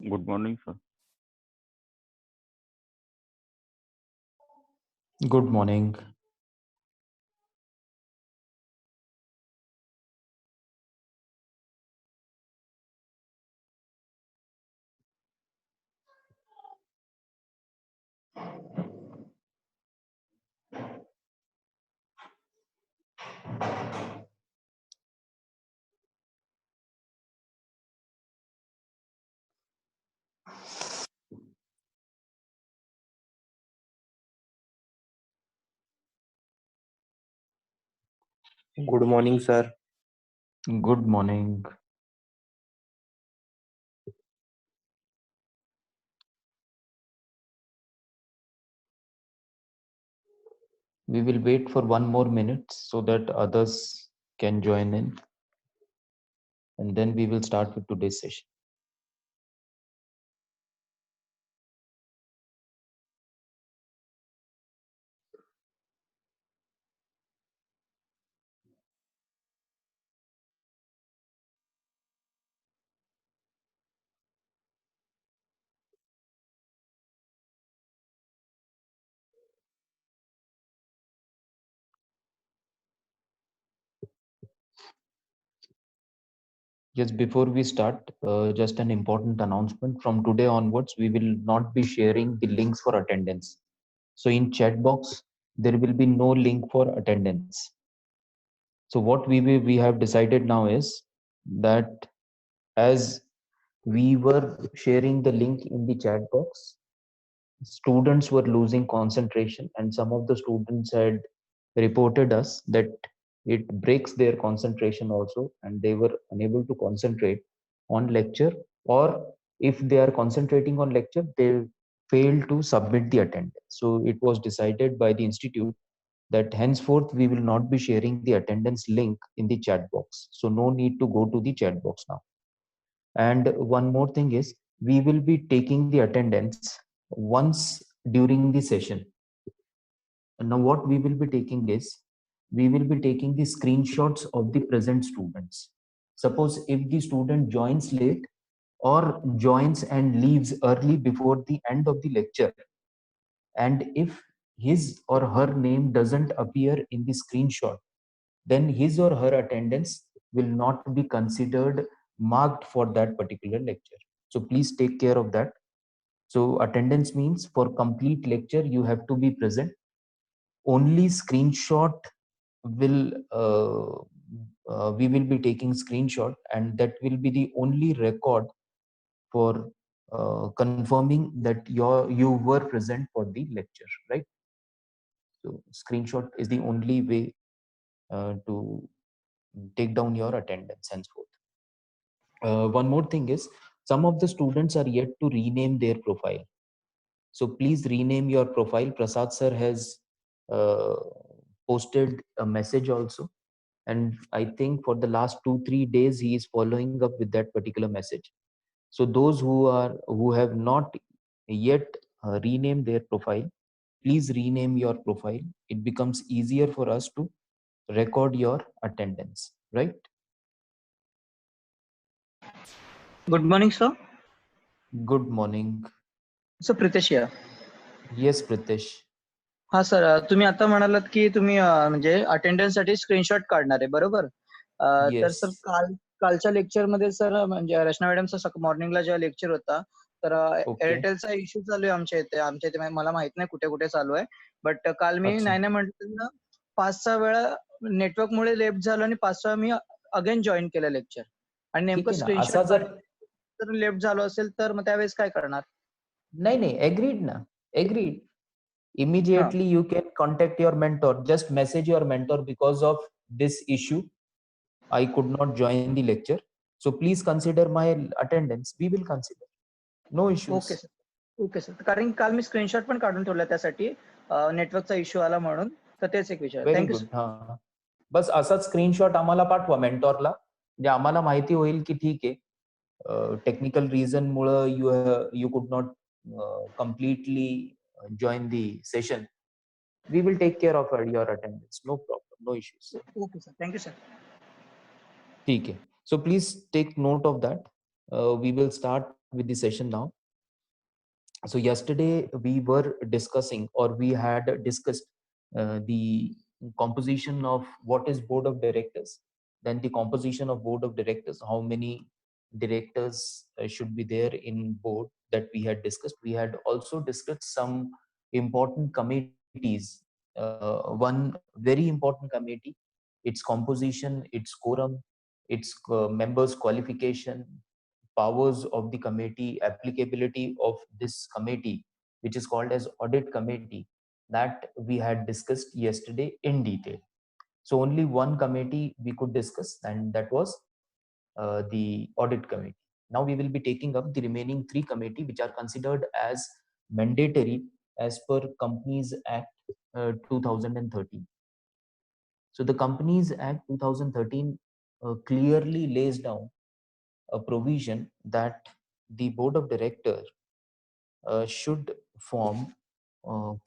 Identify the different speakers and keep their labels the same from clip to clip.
Speaker 1: Good morning, sir.
Speaker 2: Good morning.
Speaker 3: Good morning, sir.
Speaker 2: Good morning. We will wait for 1 more minute so that others can join in, and then we will start with today's session. Yes, before we start, just an important announcement. From today onwards, we will not be sharing the links for attendance. So in chat box, there will be no link for attendance. So what we have decided now is that as we were sharing the link in the chat box, students were losing concentration, and some of the students had reported us that it breaks their concentration also, and they were unable to concentrate on lecture, or if they are concentrating on lecture, they fail to submit the attendance. So it was decided by the institute that henceforth we will not be sharing the attendance link in the chat box, so no need to go to the chat box now. And one more thing is, we will be taking the attendance once during the session. Now what we will be taking is, we will be taking the screenshots of the present students. Suppose if the student joins late or joins and leaves early before the end of the lecture, and if his or her name doesn't appear in the screenshot, then his or her attendance will not be considered marked for that particular lecture. So please take care of that. So attendance means for complete lecture you have to be present. Only screenshot will we will be taking screenshot, and that will be the only record for confirming that you were present for the lecture, right? So screenshot is the only way to take down your attendance henceforth. One more thing is, some of the students are yet to rename their profile. So please rename your profile. Prasad sir has uh, posted a message also, and I think for the last 2-3 days he is following up with that particular message. So those who have not yet renamed their profile, please rename your profile. It becomes easier for us to record your attendance, right?
Speaker 4: Good morning, sir.
Speaker 2: Good morning.
Speaker 4: Sir Pritesh या.
Speaker 2: Yes, Pritesh.
Speaker 4: हा sir, तुम्ही आता म्हणालात की तुम्ही म्हणजे attendance साठी screenshot काढणार आहे, बरोबर? तर सर
Speaker 2: Yes.
Speaker 4: कालच्या लेक्चर मध्ये सर, म्हणजे रचना मॅडमचा मॉर्निंगला जेव्हा लेक्चर होता, तर
Speaker 2: Okay.
Speaker 4: एअरटेलचा इश्यू चालू आहे आमच्या इथे मला माहित नाही कुठे कुठे चालू आहे, बट काल मी
Speaker 2: अच्छा.
Speaker 4: नाही म्हटलं ना, 5-6 वेळा नेटवर्क मुळे लेफ्ट झालो आणि 5-6 मी अगेन जॉईन केलं लेक्चर, आणि नेमकं
Speaker 2: ठीक आहे ना, असा
Speaker 4: स्क्रीनशॉट
Speaker 2: जर
Speaker 4: जर लेफ्ट झालो असेल तर मग त्यावेळेस काय करणार?
Speaker 2: नाही agreed ना, agreed. Immediately you can contact your mentor, just message your mentor, because of this issue I could not join the lecture, so please consider my attendance. We will consider, no issues.
Speaker 4: Okay sir, कारण काल मी screenshot पण काढून ठेवला त्यासाठी, नेटवर्कचा issue आला म्हणून, तर तेच एक विचार.
Speaker 2: Very
Speaker 4: thank you
Speaker 2: good.
Speaker 4: सर.
Speaker 2: हा, बस असाच स्क्रीनशॉट आम्हाला पाठवा मेंटॉरला, म्हणजे आम्हाला माहिती होईल की ठीक आहे, technical reason Mule you could not completely join the session. We will take care of your attendance, no problem, no issues.
Speaker 4: Okay sir, thank you sir.
Speaker 2: ठीक है. So please take note of that. We will start with the session now. So yesterday we were discussing, or we had discussed the composition of what is board of directors, then the composition of board of directors, how many directors should be there in board, that we had discussed. We had also discussed some important committees, one very important committee, its composition, its quorum, its members qualification, powers of the committee, applicability of this committee, which is called as audit committee, that we had discussed yesterday in detail. So only one committee we could discuss, and that was the audit committee. Now we will be taking up the remaining three committee, which are considered as mandatory as per Companies Act 2013. So the Companies Act 2013 clearly lays down a provision that the board of director should form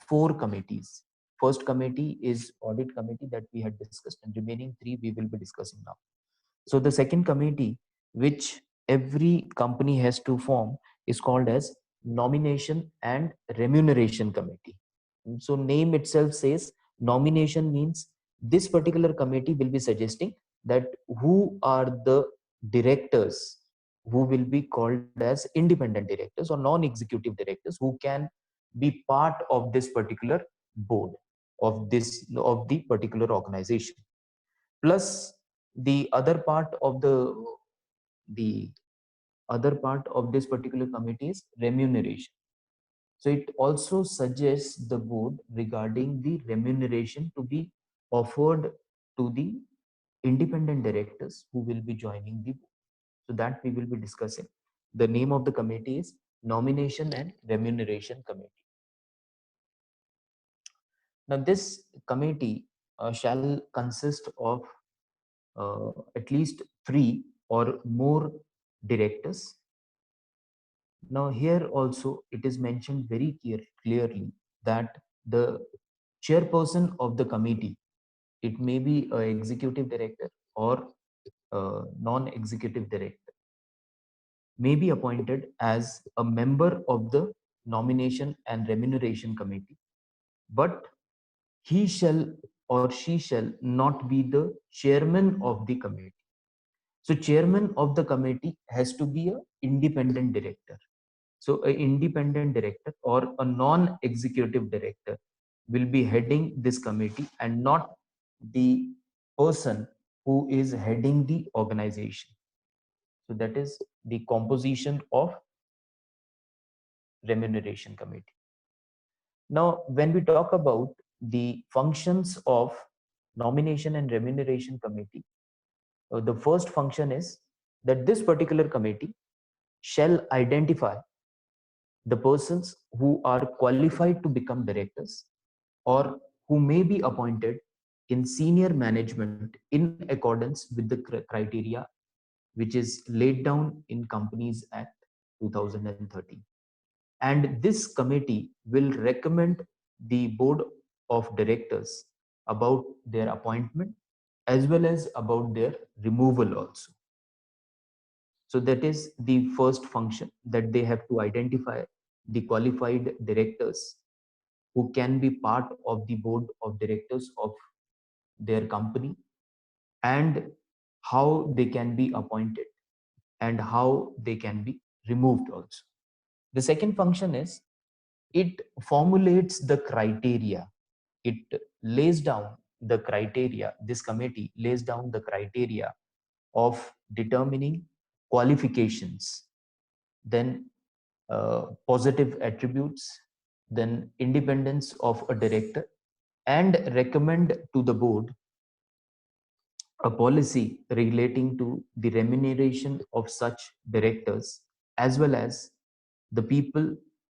Speaker 2: four committees. First committee is audit committee that we had discussed, and remaining three we will be discussing now. So the second committee, which every company has to form, is called as nomination and remuneration committee. So name itself says nomination means this particular committee will be suggesting that who are the directors who will be called as independent directors or non-executive directors who can be part of this particular board of the particular organization. Plus the other part of the other part of this particular committee is remuneration. So it also suggests the board regarding the remuneration to be offered to the independent directors who will be joining the board. So that we will be discussing. The name of the committee is Nomination and Remuneration Committee. Now this committee shall consist of at least 3 or more directors. Now here also it is mentioned very clearly that the chairperson of the committee, it may be an executive director or a non-executive director, may be appointed as a member of the nomination and remuneration committee, but he shall or she shall not be the chairman of the committee. So chairman of the committee has to be an independent director. So an independent director or a non-executive director will be heading this committee, and not the person who is heading the organization. So that is the composition of remuneration committee. Now, when we talk about the functions of nomination and remuneration committee, the first function is that this particular committee shall identify the persons who are qualified to become directors or who may be appointed in senior management in accordance with the criteria which is laid down in Companies Act 2013. And this committee will recommend the board of directors about their appointment as well as about their removal also. So that is the first function, that they have to identify the qualified directors who can be part of the board of directors of their company, and how they can be appointed and how they can be removed also. The second function is it formulates the criteria. It lays down the criteria. This committee lays down the criteria of determining qualifications, then positive attributes, then independence of a director, and recommend to the board a policy relating to the remuneration of such directors, as well as the people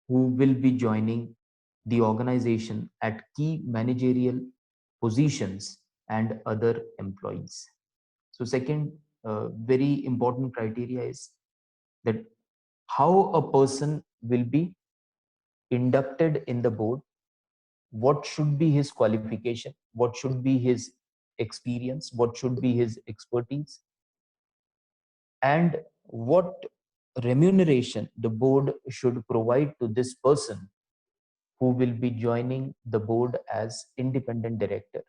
Speaker 2: who will be joining the organization at key managerial positions and other employees. So second very important criteria is that how a person will be inducted in the board, what should be his qualification, what should be his experience, what should be his expertise, and what remuneration the board should provide to this person who will be joining the board as independent director.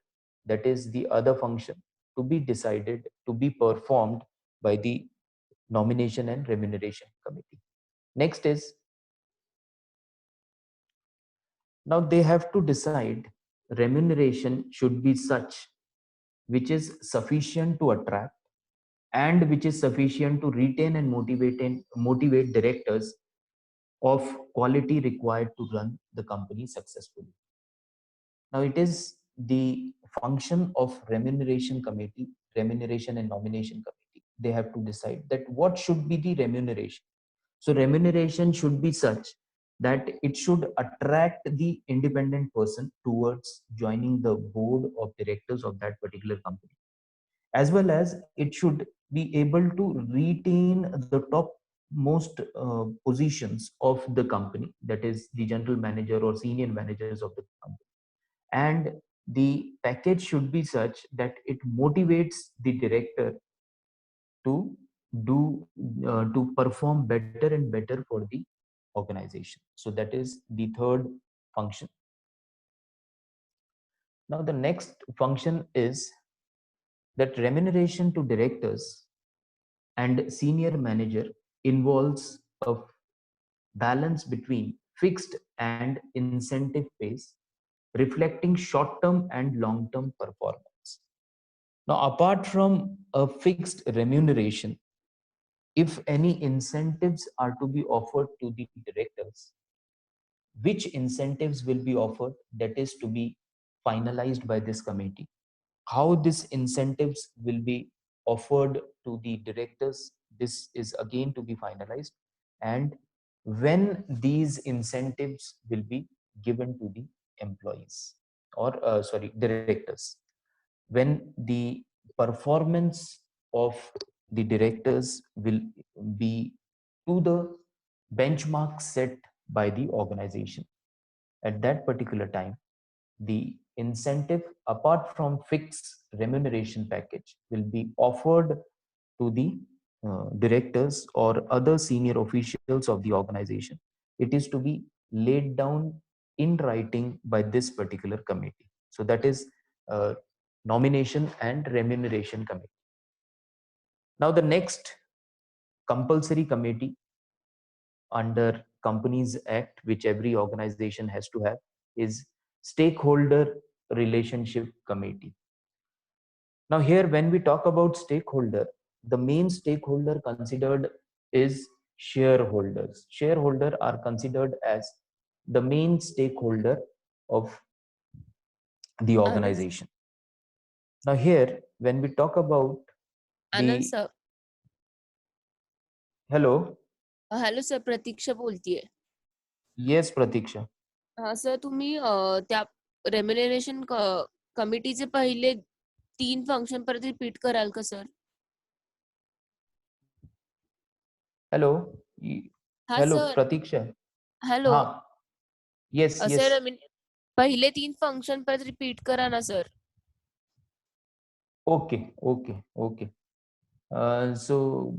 Speaker 2: That is the other function to be decided, to be performed by the nomination and remuneration committee. Next is, now they have to decide remuneration should be such which is sufficient to attract and which is sufficient to retain and motivate directors of quality required to run the company successfully. Now it is the function of remuneration committee, remuneration and nomination committee. They have to decide that what should be the remuneration. So remuneration should be such that it should attract the independent person towards joining the board of directors of that particular company, as well as it should be able to retain the top most positions of the company, that is the general manager or senior managers of the company. And the package should be such that it motivates the director to do to perform better and better for the organization. So that is the third function. Now the next function is that remuneration to directors and senior manager involves a balance between fixed and incentive pays reflecting short term and long term performance. Now apart from a fixed remuneration, if any incentives are to be offered to the directors, which incentives will be offered, that is to be finalized by this committee. How these incentives will be offered to the directors, this is again to be finalized, and when these incentives will be given to the employees or sorry, directors, when the performance of the directors will be to the benchmark set by the organization. At that particular time, the incentive apart from fixed remuneration package will be offered to the directors or other senior officials of the organization. It is to be laid down in writing by this particular committee. So that is nomination and remuneration committee. Now the next compulsory committee under Companies Act, which every organization has to have, is Stakeholder Relationship Committee. Now here, when we talk about stakeholder, the main stakeholder considered is shareholders. Shareholder are considered as the main stakeholder of the
Speaker 1: Anand,
Speaker 2: organization. Now here, when we talk about
Speaker 1: Anand
Speaker 2: the,
Speaker 1: sir.
Speaker 2: hello,
Speaker 1: hello sir, Pratiksha बोलतीये.
Speaker 2: yes Pratiksha.
Speaker 1: Sir तुम्ही त्या remuneration कमिटीचे पहिले 3 function परत repeat कराल का sir?
Speaker 2: Hello,
Speaker 1: हा
Speaker 2: hello
Speaker 1: sir.
Speaker 2: Pratiksha.
Speaker 1: Hello.
Speaker 2: हाँ, yes, yes.
Speaker 1: सर पहिले 3 फंक्शन परत रिपीट करा ना sir.
Speaker 2: Okay, okay, okay. So,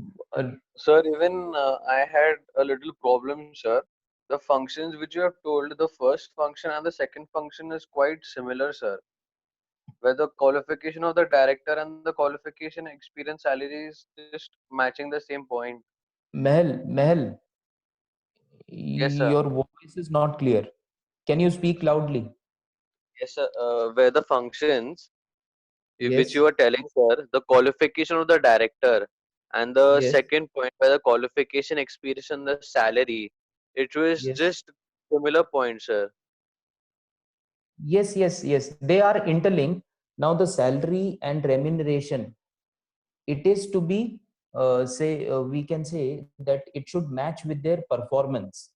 Speaker 3: Sir, even I had a little problem, sir. The functions which you have told, the first function and the second function is quite similar, sir. Where the qualification of the director and the qualification experience salary is just matching the same point.
Speaker 2: Mehal,
Speaker 3: Yes, sir.
Speaker 2: your voice is not clear. Can you speak loudly?
Speaker 3: Yes, sir. Where the functions which
Speaker 2: Yes,
Speaker 3: you are telling, sir, the qualification of the director and the
Speaker 2: yes,
Speaker 3: second point where the qualification experience and the salary, it was
Speaker 2: yes,
Speaker 3: just similar points, sir.
Speaker 2: yes. They are interlinked. Now, the salary and remuneration, it is to be, we can say that it should match with their performance.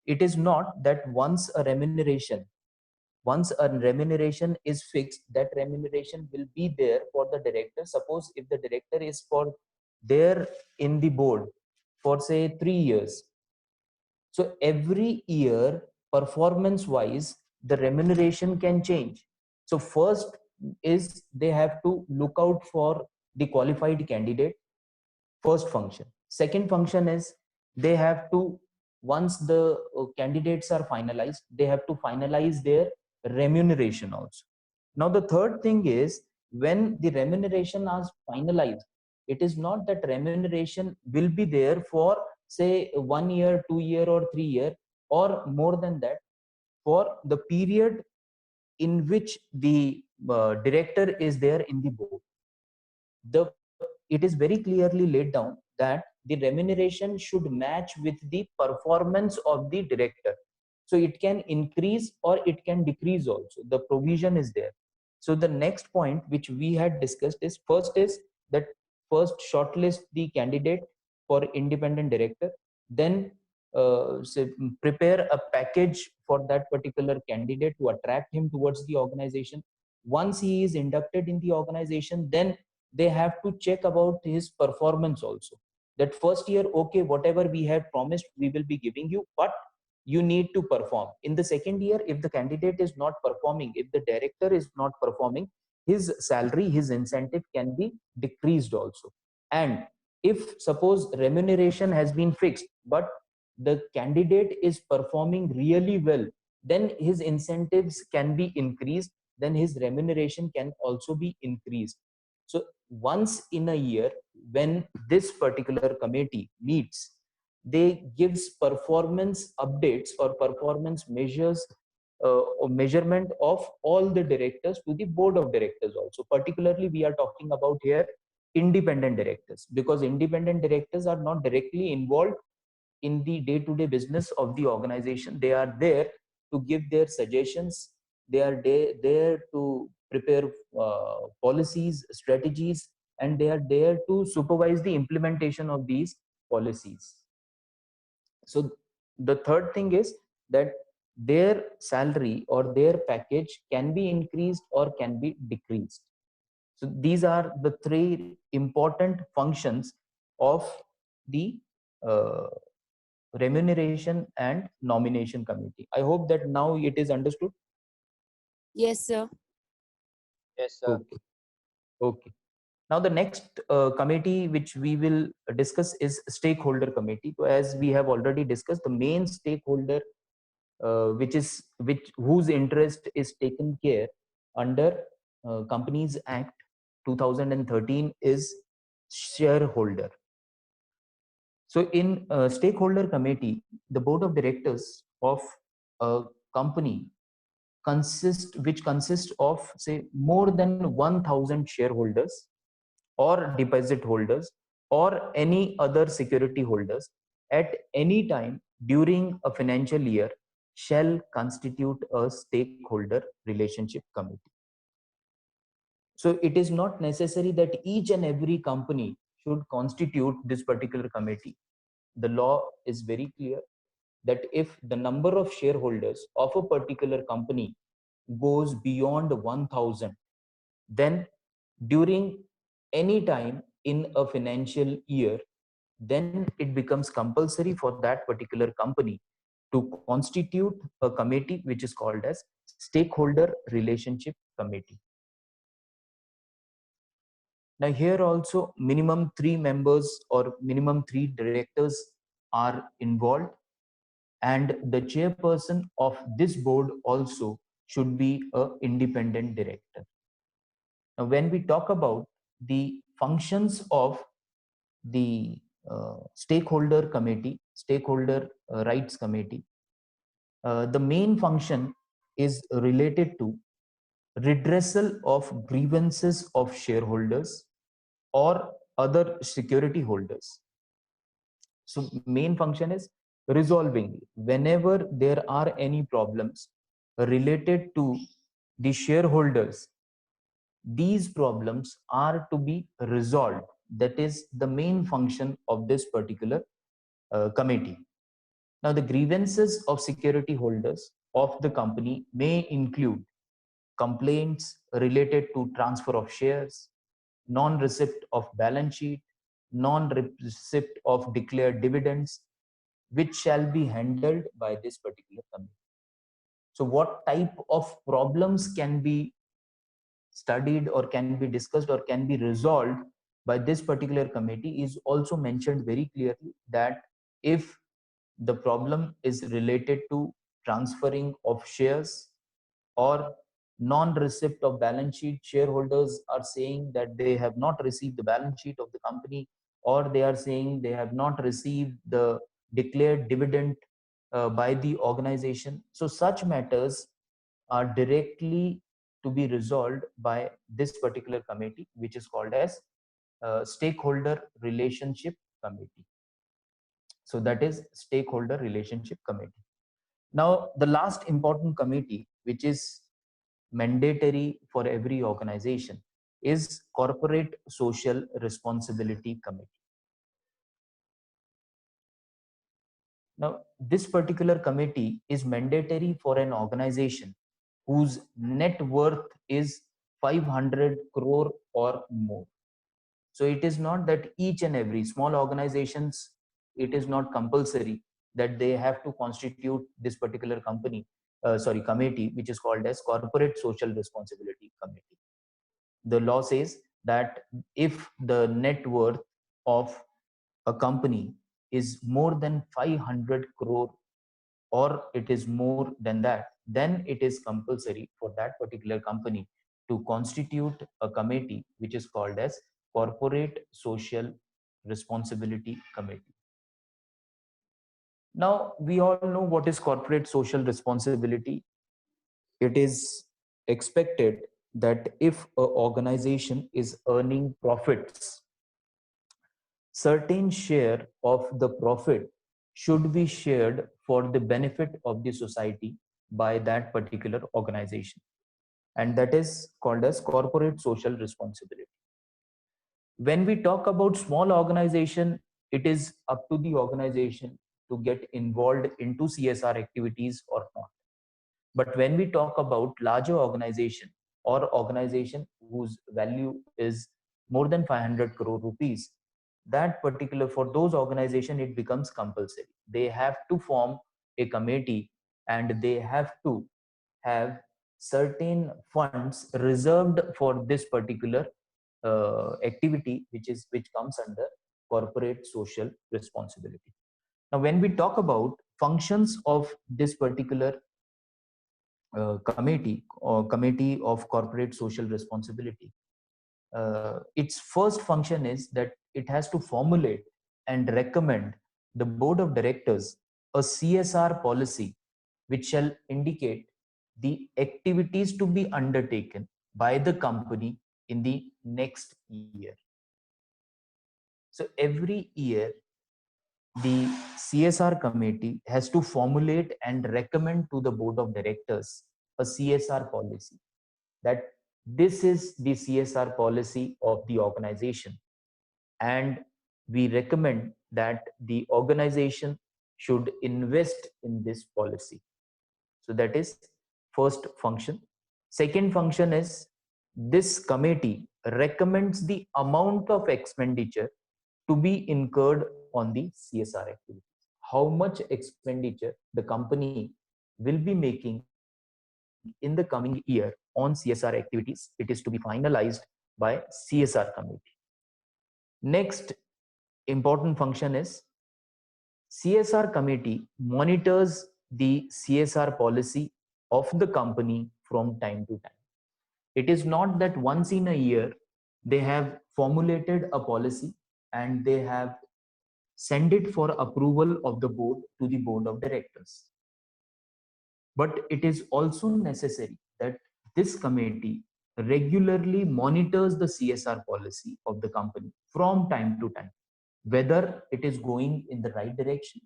Speaker 2: It is not that once a remuneration is fixed, that remuneration will be there for the director. Suppose if the director is for there in the board for say 3 years, so every year performance wise the remuneration can change. So first is they have to look out for the qualified candidate, first function. Second function is they have to, once the candidates are finalized, they have to finalize their remuneration also. Now the third thing is, when the remuneration is finalized, it is not that remuneration will be there for say 1 year, 2 year or 3 year or more than that, for the period in which the director is there in the board. It is very clearly laid down that the remuneration should match with the performance of the director. So it can increase or it can decrease also. The provision is there. So the next point which we had discussed is, first is that first shortlist the candidate for independent director, then prepare a package for that particular candidate to attract him towards the organization. Once he is inducted in the organization, then they have to check about his performance also. That first year, okay, whatever we had promised, we will be giving you, but you need to perform. In the second year, if the candidate is not performing, if the director is not performing, his salary, his incentive can be decreased also. And if suppose remuneration has been fixed, but the candidate is performing really well, then his incentives can be increased, then his remuneration can also be increased. So once in a year, when this particular committee meets, they gives performance updates or performance measures or measurement of all the directors to the board of directors also. Particularly, we are talking about here independent directors, because independent directors are not directly involved in the day-to-day business of the organization. They are there to give their suggestions. They are there to prepare policies, strategies, and they are there to supervise the implementation of these policies. So the third thing is that their salary or their package can be increased or can be decreased. So these are the three important functions of the uh, remuneration and nomination committee. I hope that now it is understood.
Speaker 1: Yes, sir.
Speaker 4: Yes, sir.
Speaker 2: Okay. Okay. Now the next committee which we will discuss is stakeholder committee. So as we have already discussed, the main stakeholder which whose interest is taken care under Companies Act 2013 is shareholder. So in stakeholder committee, the board of directors of a company which consists of say more than 1,000 shareholders or deposit holders or any other security holders at any time during a financial year shall constitute a stakeholder relationship committee. So it is not necessary that each and every company should constitute this particular committee. The law is very clear that if the number of shareholders of a particular company goes beyond 1,000, then during any time in a financial year, then it becomes compulsory for that particular company to constitute a committee which is called as stakeholder relationship committee. Now here also minimum 3 members or minimum 3 directors are involved, and the chairperson of this board also should be a independent director. Now when we talk about the functions of the stakeholder committee, stakeholder rights committee, the main function is related to redressal of grievances of shareholders or other security holders. So main function is resolving whenever there are any problems related to the shareholders. These problems are to be resolved. That is the main function of this particular committee. Now the grievances of security holders of the company may include complaints related to transfer of shares, non-receipt of balance sheet, non-receipt of declared dividends, which shall be handled by this particular committee. So what type of problems can be studied or can be discussed or can be resolved by this particular committee is also mentioned very clearly, that if the problem is related to transferring of shares or non-receipt of balance sheet. Shareholders are saying that they have not received the balance sheet of the company, or they are saying they have not received the declared dividend by the organization. So such matters are directly to be resolved by this particular committee, which is called as stakeholder relationship committee. So that is stakeholder relationship committee. Now, the last important committee, which is mandatory for every organization, is corporate social responsibility committee. Now, this particular committee is mandatory for an organization whose net worth is 500 crore or more. So it is not that each and every small organizations, it is not compulsory that they have to constitute this particular committee, which is called as corporate social responsibility committee. The law says that if the net worth of a company is more than 500 crore or it is more than that, then it is compulsory for that particular company to constitute a committee which is called as corporate social responsibility committee. Now, we all know what is corporate social responsibility. It is expected that if an organization is earning profits, certain share of the profit should be shared for the benefit of the society by that particular organization, and that is called as corporate social responsibility. When we talk about small organization, it is up to the organization to get involved into CSR activities or not. But when we talk about larger organization or organization whose value is more than 500 crore rupees, that particular, for those organization, it becomes compulsory. They have to form a committee and they have to have certain funds reserved for this particular activity, which comes under corporate social responsibility. Now, when we talk about functions of this particular committee of corporate social responsibility, its first function is that it has to formulate and recommend the board of directors a CSR policy which shall indicate the activities to be undertaken by the company in the next year. So every year, the CSR committee has to formulate and recommend to the board of directors a CSR policy, that this is the CSR policy of the organization, and we recommend that the organization should invest in this policy. So that is first function. Second function is this committee recommends the amount of expenditure to be incurred on the CSR activities. How much expenditure the company will be making in the coming year on CSR activities, it is to be finalized by CSR committee. Next important function is CSR committee monitors the CSR policy of the company from time to time. It is not that once in a year they have formulated a policy and they have sent it for approval of the board to the board of directors. But it is also necessary that this committee regularly monitors the CSR policy of the company from time to time, whether it is going in the right direction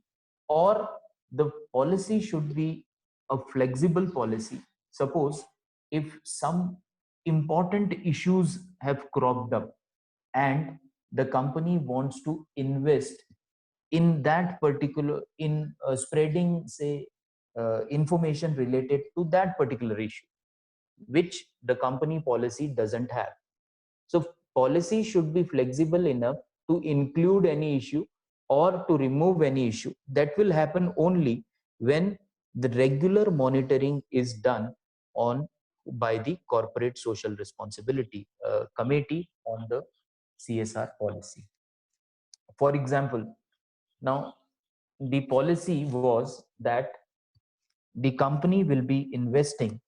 Speaker 2: or the policy should be a flexible policy. Suppose if some important issues have cropped up and the company wants to invest in that particular, in spreading, say, information related to that particular issue, which the company policy doesn't have. So policy should be flexible enough to include any issue or to remove any issue. That will happen only when the regular monitoring is done on by the corporate social responsibility committee on the CSR policy. For example, now the policy was that the company will be investing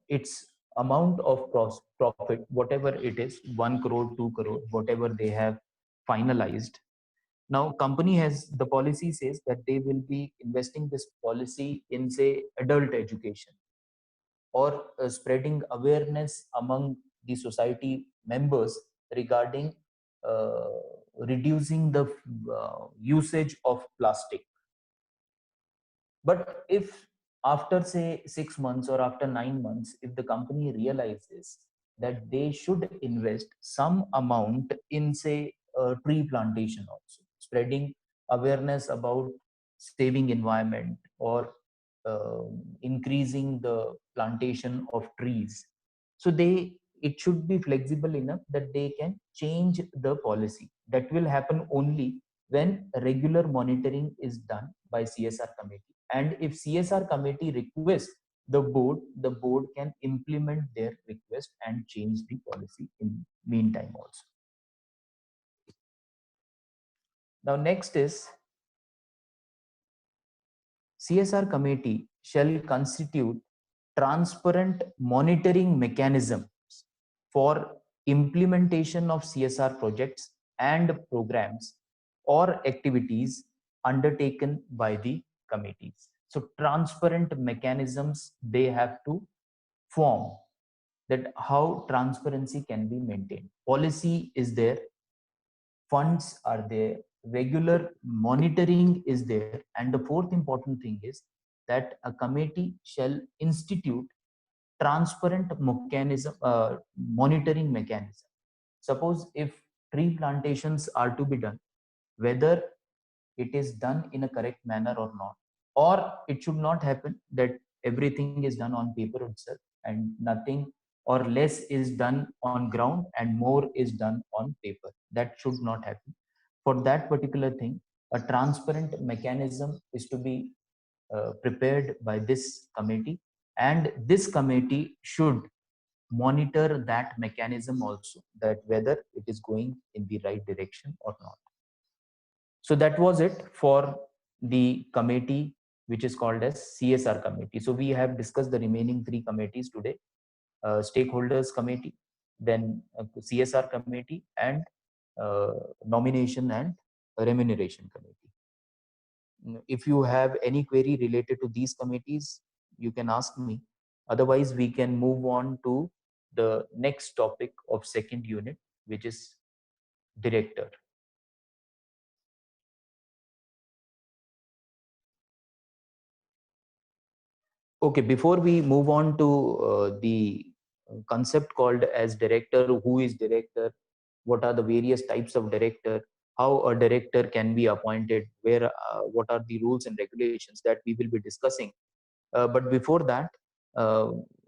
Speaker 2: its amount of profit, whatever it is, 1 crore, 2 crore, whatever they have finalized. Now, company has, the policy says that they will be investing this policy in, say, adult education, or spreading awareness among the society members regarding uh, reducing the usage of plastic. But if after, say, 6 months or after 9 months, if the company realizes that they should invest some amount in, say, tree plantation also, spreading awareness about saving environment, or increasing the plantation of trees, so they, it should be flexible enough that they can change the policy. That will happen only when regular monitoring is done by CSR committee. And if CSR committee requests the board can implement their request and change the policy in meantime also. Now, next is, CSR committee shall constitute transparent monitoring mechanisms for implementation of CSR projects and programs or activities undertaken by the committees. So transparent mechanisms they have to form, that how transparency can be maintained. Policy is there, funds are there, regular monitoring is there, and the fourth important thing is that a committee shall institute transparent mechanism, monitoring mechanism. Suppose if tree plantations are to be done, whether it is done in a correct manner or not, or it should not happen that everything is done on paper itself and nothing or less is done on ground and more is done on paper. That should not happen. For that particular thing, a transparent mechanism is to be prepared by this committee, and this committee should monitor that mechanism also, that whether it is going in the right direction or not. So that was it for the committee which is called as CSR committee. So we have discussed the remaining three committees today: stakeholders committee, then CSR committee, and nomination and remuneration committee. If you have any query related to these committees, you can ask me. Otherwise, we can move on to the next topic of second unit, which is director. Okay, before we move on to the concept called as director, who is director, what are the various types of director, how a director can be appointed, where, what are the rules and regulations, that we will be discussing. But before that,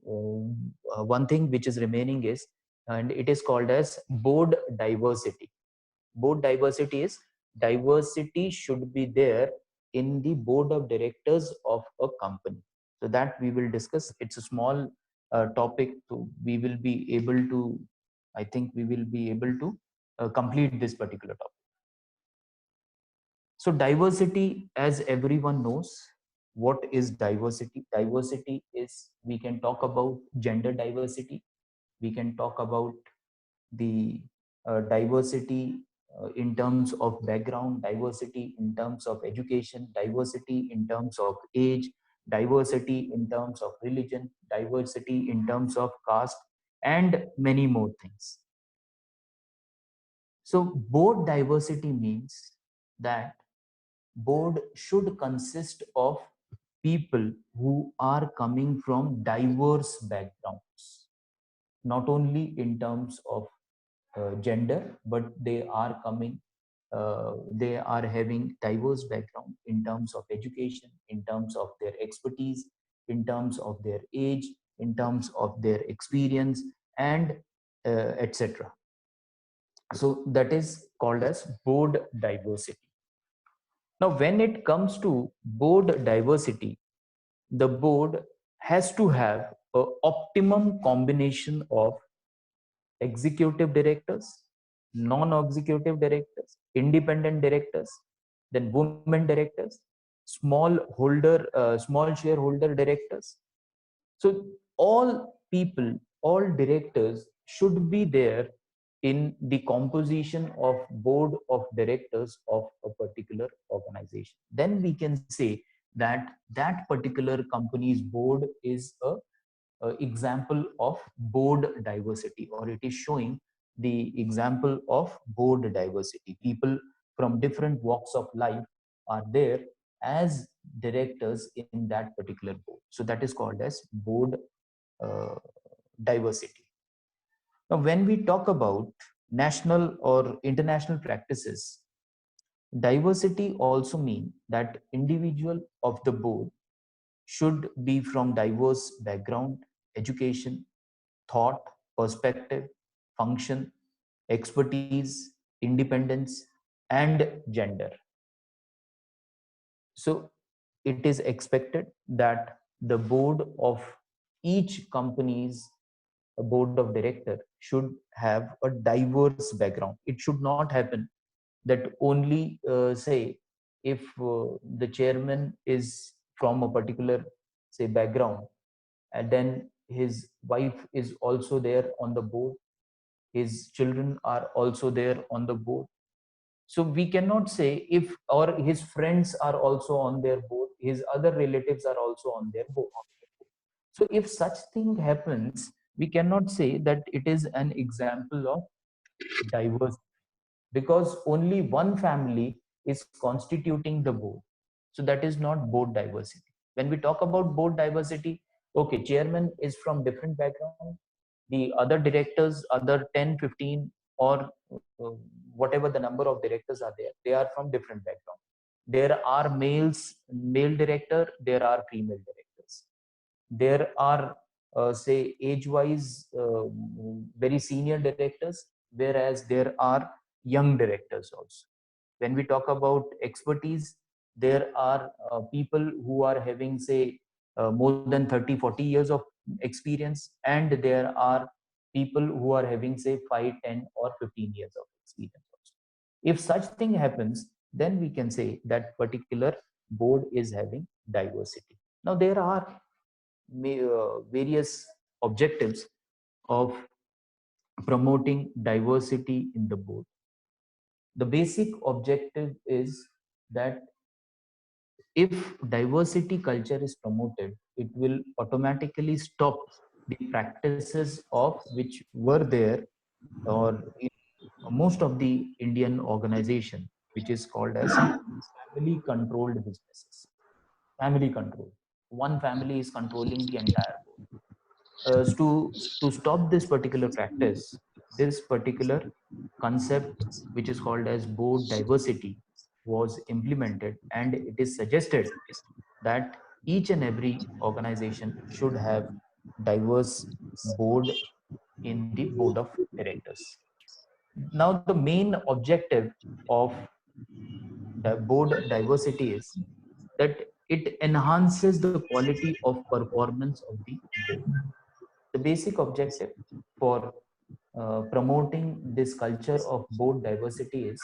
Speaker 2: one thing which is remaining is, and it is called as board diversity. Board diversity is, diversity should be there in the board of directors of a company. So that we will discuss. It's a small topic, so we will be able to, I think we will be able to complete this particular topic. So diversity, as everyone knows, what is diversity? Diversity is, we can talk about gender diversity, we can talk about the diversity in terms of background, diversity in terms of education, diversity in terms of age, diversity in terms of religion, diversity in terms of caste, and many more things. So board diversity means that board should consist of people who are coming from diverse backgrounds, not only in terms of gender, but they are coming, they are having diverse background in terms of education, in terms of their expertise, in terms of their age, in terms of their experience, and etc. So that is called as board diversity. Now, when it comes to board diversity, the board has to have an optimum combination of executive directors, non-executive directors, independent directors, then women directors, small shareholder directors. So all people, all directors should be there in the composition of board of directors of a particular organization. Then we can say that that particular company's board is a example of board diversity, or it is showing the example of board diversity. People from different walks of life are there as directors in that particular board. So that is called as board uh, diversity. Now, when we talk about national or international practices, diversity also means that individual of the board should be from diverse background, education, thought, perspective, function, expertise, independence, and gender. So it is expected that the board of each company's board of director should have a diverse background. It should not happen that only say if the chairman is from a particular say background, and then his wife is also there on the board, his children are also there on the board. So we cannot say if, or his friends are also on their board, his other relatives are also on their board. So if such thing happens, we cannot say that it is an example of diversity, because only one family is constituting the board. So that is not board diversity. When we talk about board diversity, okay, chairman is from different background, the other directors, other 10, 15, or whatever the number of directors are there, they are from different background. There are male director, there are female directors. There are say age wise very senior directors, whereas there are young directors also. When we talk about expertise, there are people who are having say more than 30, 40 years of experience, and there are people who are having say 5, 10, or 15 years of experience also. If such thing happens, then we can say that particular board is having diversity. Now there are various objectives of promoting diversity in the board. The basic objective is that if diversity culture is promoted, it will automatically stop the practices of which were there or in most of the Indian organization, which is called as family controlled businesses. Family control. One family is controlling the entire board. To stop this particular practice, this particular concept, which is called as board diversity, was implemented, and it is suggested that each and every organization should have diverse board in the board of directors. Now the main objective of the board diversity is that it enhances the quality of performance of the board. The basic objective for promoting this culture of board diversity is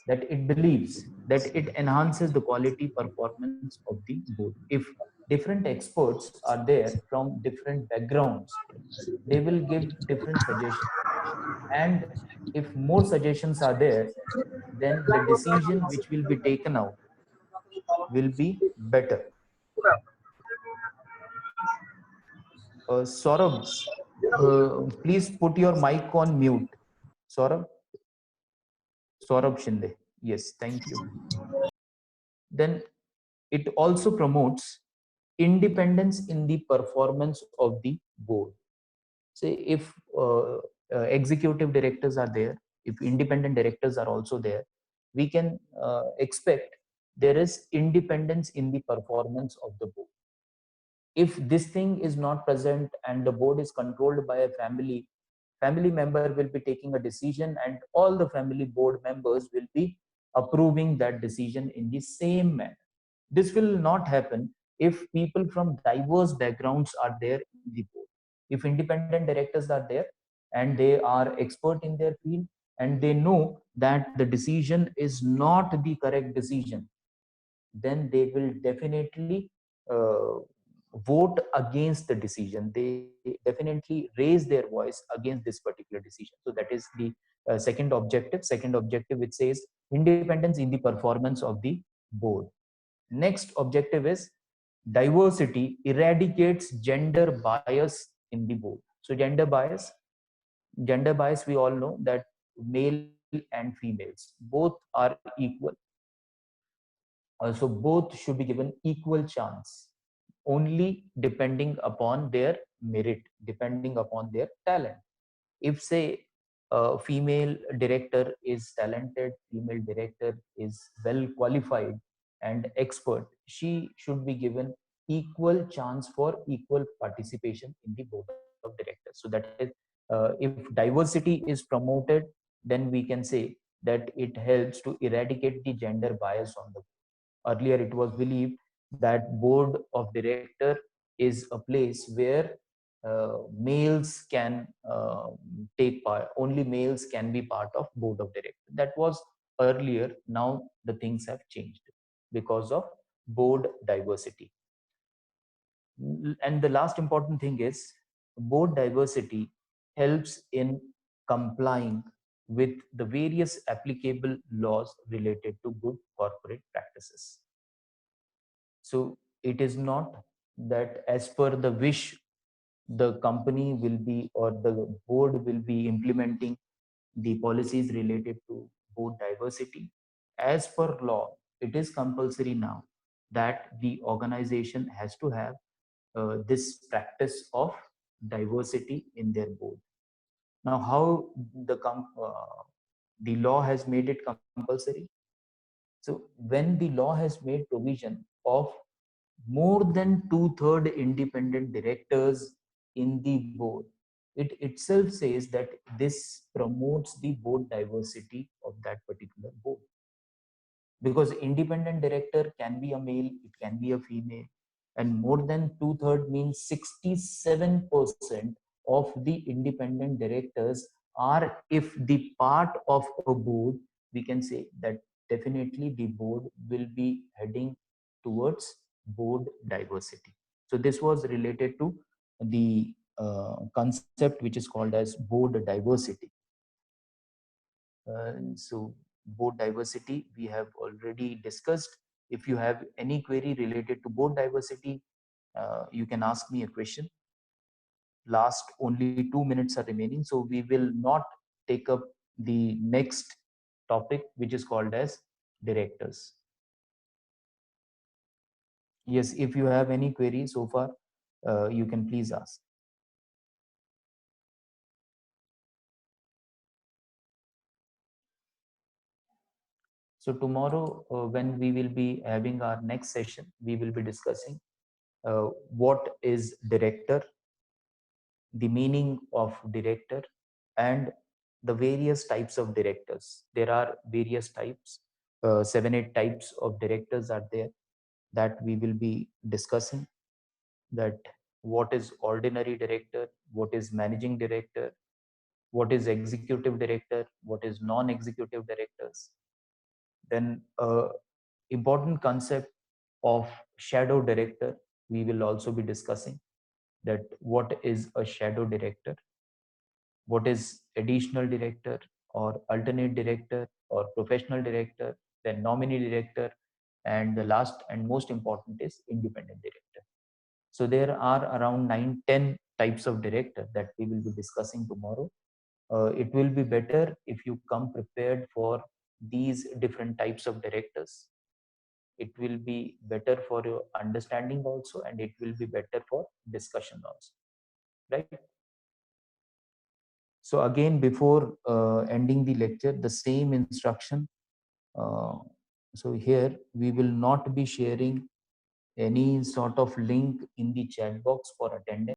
Speaker 2: that it believes that it enhances the quality performance of the board. If different experts are there from different backgrounds, they will give different suggestions. And if more suggestions are there, then the decision which will be taken out will be better. Saurabh, please put your mic on mute. Saurabh? Saurabh Shinde. Yes, thank you. Then it also promotes independence in the performance of the board. Say if executive directors are there, if independent directors are also there, we can expect there is independence in the performance of the board. If this thing is not present and the board is controlled by a family member will be taking a decision, and all the family board members will be approving that decision in the same manner. This will not happen if people from diverse backgrounds are there in the board. If independent directors are there and they are expert in their field, and they know that the decision is not the correct decision, then they will definitely uh, vote against the decision. They definitely raise their voice against this particular decision. So that is the second objective. Second objective, which says independence in the performance of the board. Next objective is diversity eradicates gender bias in the board. So gender bias, we all know that male and females both are equal. So both should be given equal chance, only depending upon their merit, depending upon their talent. If say a female director is talented, female director is well qualified and expert, she should be given equal chance for equal participation in the board of directors. So that is, if diversity is promoted, then we can say that it helps to eradicate the gender bias on the. Earlier it was believed that board of director is a place where males can take part, only males can be part of board of director. That was earlier. Now the things have changed because of board diversity. And the last important thing is board diversity helps in complying with the various applicable laws related to good corporate practices. So it is not that as per the wish the company will be, or the board will be implementing the policies related to board diversity. As per law, it is compulsory now that the organization has to have this practice of diversity in their board. Now, how the law has made it compulsory? So when the law has made provision of more than two-thirds independent directors in the board, it itself says that this promotes the board diversity of that particular board. Because independent director can be a male, it can be a female, and more than two-thirds means 67% of the independent directors are, if the part of a board, we can say that definitely the board will be heading towards board diversity. So this was related to the concept which is called as board diversity. So board diversity we have already discussed. If you have any query related to board diversity, you can ask me a question. Last only 2 minutes are remaining, so we will not take up the next topic, which is called as directors. Yes, if you have any query so far, you can please ask. So tomorrow, when we will be having our next session, we will be discussing what is director, the meaning of director, and the various types of directors. There are various types, 7 8 types of directors are there that we will be discussing. That what is ordinary director, what is managing director, what is executive director, what is non-executive directors. Then important concept of shadow director we will also be discussing, that what is a shadow director, what is additional director or alternate director or professional director, then nominee director, and the last and most important is independent director. So there are around 9 10 types of director that we will be discussing tomorrow. It will be better if you come prepared for these different types of directors. It will be better for your understanding also, and it will be better for discussion also, right? So again, before ending the lecture, the same instruction. Uh, so here we will not be sharing any sort of link in the chat box for attendance.